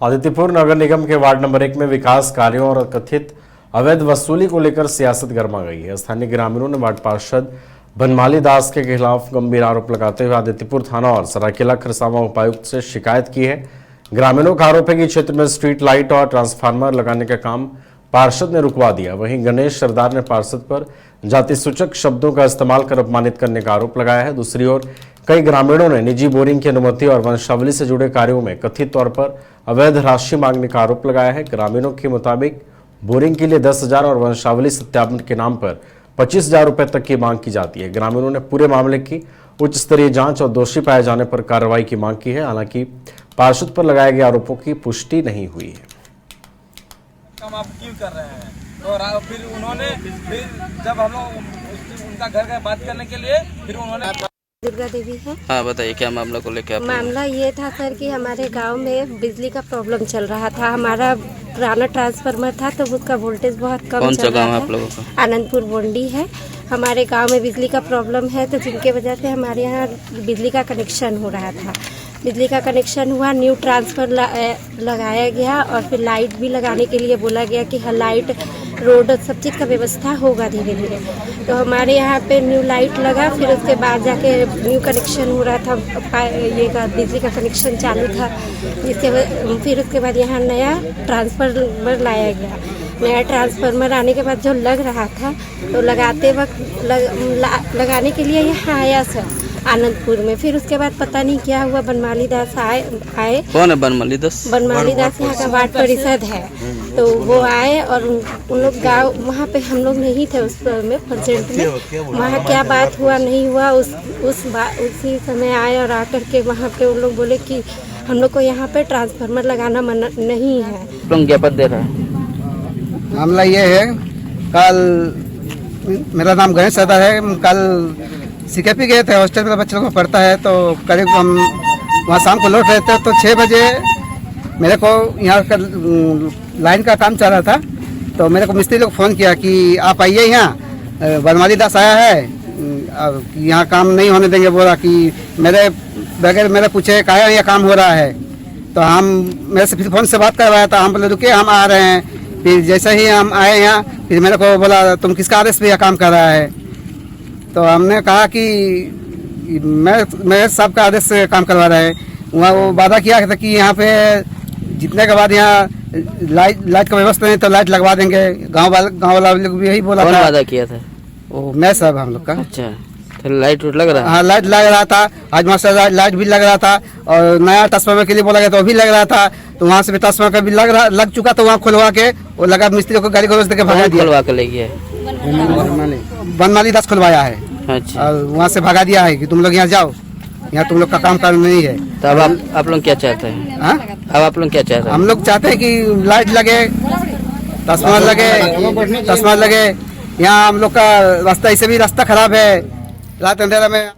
आदित्यपुर नगर निगम के ward number 1 में विकास कार्यों और कथित अवैध वसूली को लेकर सियासत गर्मा गई है। स्थानीय ग्रामीणों ने वार्ड पार्षद बनमाली दास के खिलाफ गंभीर आरोप लगाते हुए आदित्यपुर थाना और सरायकेला खरसावां उपायुक्त से शिकायत की है। ग्रामीणों का आरोप है कि क्षेत्र में स्ट्रीट लाइट और ट्रांसफार्मर लगाने का काम पार्षद ने रुकवा दिया। वहीं गणेश सरदार ने पार्षद पर जाति सूचक शब्दों का इस्तेमाल कर अपमानित करने का आरोप लगाया है। दूसरी ओर कई ग्रामीणों ने निजी बोरिंग की अनुमति और वंशावली से जुड़े कार्यों में कथित तौर पर अवैध राशि मांगने का आरोप लगाया है। ग्रामीणों के मुताबिक बोरिंग के लिए 10,000 और वंशावली सत्यापन के नाम पर 25,000 रुपए तक की मांग की जाती है। ग्रामीणों ने पूरे मामले की उच्च स्तरीय जांच और दोषी पाए जाने पर कार्रवाई की मांग की है। हालांकि पार्षद पर लगाए गए आरोपों की पुष्टि नहीं हुई है। काम आप क्यों कर रहे हैं? और फिर उन्होंने जब हम लोग उनका घर गए बात करने के लिए, फिर उन्होंने दुर्गा देवी है। हाँ बताइए, क्या मामला को लेकर? मामला ये था सर कि हमारे गांव में बिजली का प्रॉब्लम चल रहा था। हमारा पुराना ट्रांसफार्मर था तो उसका वोल्टेज बहुत कम कौन सा चल रहा गांव है था। आप लोगों का? आनंदपुर बोंडी है। हमारे गांव में बिजली का प्रॉब्लम है तो जिनके वजह से हमारे यहाँ बिजली का कनेक्शन हो रहा था। बिजली का कनेक्शन हुआ, न्यू ट्रांसफर लगाया गया और फिर लाइट भी लगाने के लिए बोला गया कि हाँ लाइट रोड सब चीज़ का व्यवस्था होगा धीरे धीरे। तो हमारे यहाँ पे न्यू लाइट लगा, फिर उसके बाद जाके न्यू कनेक्शन हो रहा था, ये का बिजली का कनेक्शन चालू था। फिर उसके बाद यहाँ नया ट्रांसफार्मर लाया गया। नया ट्रांसफार्मर आने के बाद जो लग रहा था तो लगाते वक्त लगाने के लिए यहाँ आया सर आनंदपुर में। फिर उसके बाद पता नहीं क्या हुआ, बनमाली दास आए। कौन है बनमाली दास? बनमाली दास यहाँ का वार्ड परिषद है। तो वो आए और उन लोग गाँव वहाँ पे हम लोग नहीं थे उस में प्रेजेंट में। वहाँ क्या बात हुआ नहीं हुआ उसी समय आए और आकर के वहाँ पे उन लोग बोले कि हम लोग को यहाँ पे ट्रांसफार्मर लगाना मना नहीं है। तुम ज्ञापन दे रहा है? मामला ये है, कल मेरा नाम गणेश सरदार है। कल सीकेपी गए थे, हॉस्टल में बच्चे लोगों को पढ़ता है। तो करीब हम वहाँ शाम को लौट रहे थे तो 6 बजे मेरे को यहाँ का लाइन का काम चल रहा था। तो मेरे को मिस्त्री लोग फ़ोन किया कि आप आइए, यहाँ बनमाली दास आया है, यहाँ काम नहीं होने देंगे। बोला कि मेरे बगैर मेरे पूछे कहा यहाँ काम हो रहा है। तो हम मेरे से फिर फ़ोन से बात करवाया था। हम बोले रुकिए, हम आ रहे हैं। फिर जैसे ही हम आए यहाँ, फिर मेरे को बोला तुम किसका आदेश पे यह काम कर रहा है? तो हमने कहा कि मैं सबका आदेश से काम करवा रहा है। वहाँ वो वादा किया था कि यहाँ पे जितने के बाद यहाँ लाइट का व्यवस्था नहीं तो लाइट लगवा देंगे। गांव वाला लोग भी यही बोला था। कौन वादा किया था? वो मैं सब हम लोग का। अच्छा, तो लाइट लग रहा है? हाँ लाइट लग रहा था। आज मास्टर लाइट भी लग रहा था और नया ट्रांसफार्मर के लिए बोला गया तो वो भी लग रहा था। तो वहाँ से भी ट्रांसफार्मर का भी लग चुका। तो वहाँ खुलवा के वो लगा, मिस्त्री को गाड़ी को देकर भगा दिया। खुलवा के ले गया? बनमाली दास खुलवाया है। अच्छा, और वहाँ से भगा दिया है कि तुम लोग यहाँ जाओ, यहाँ तुम लोग का काम करना नहीं है। तो अब आप लोग क्या चाहते हैं? हाँ, अब आप लोग क्या चाहते हैं? हम लोग चाहते हैं कि लाइट लगे, ट्रांसफार्मर लगे। यहाँ हम लोग का रास्ता, ऐसे भी रास्ता खराब है रात अंधेरा में।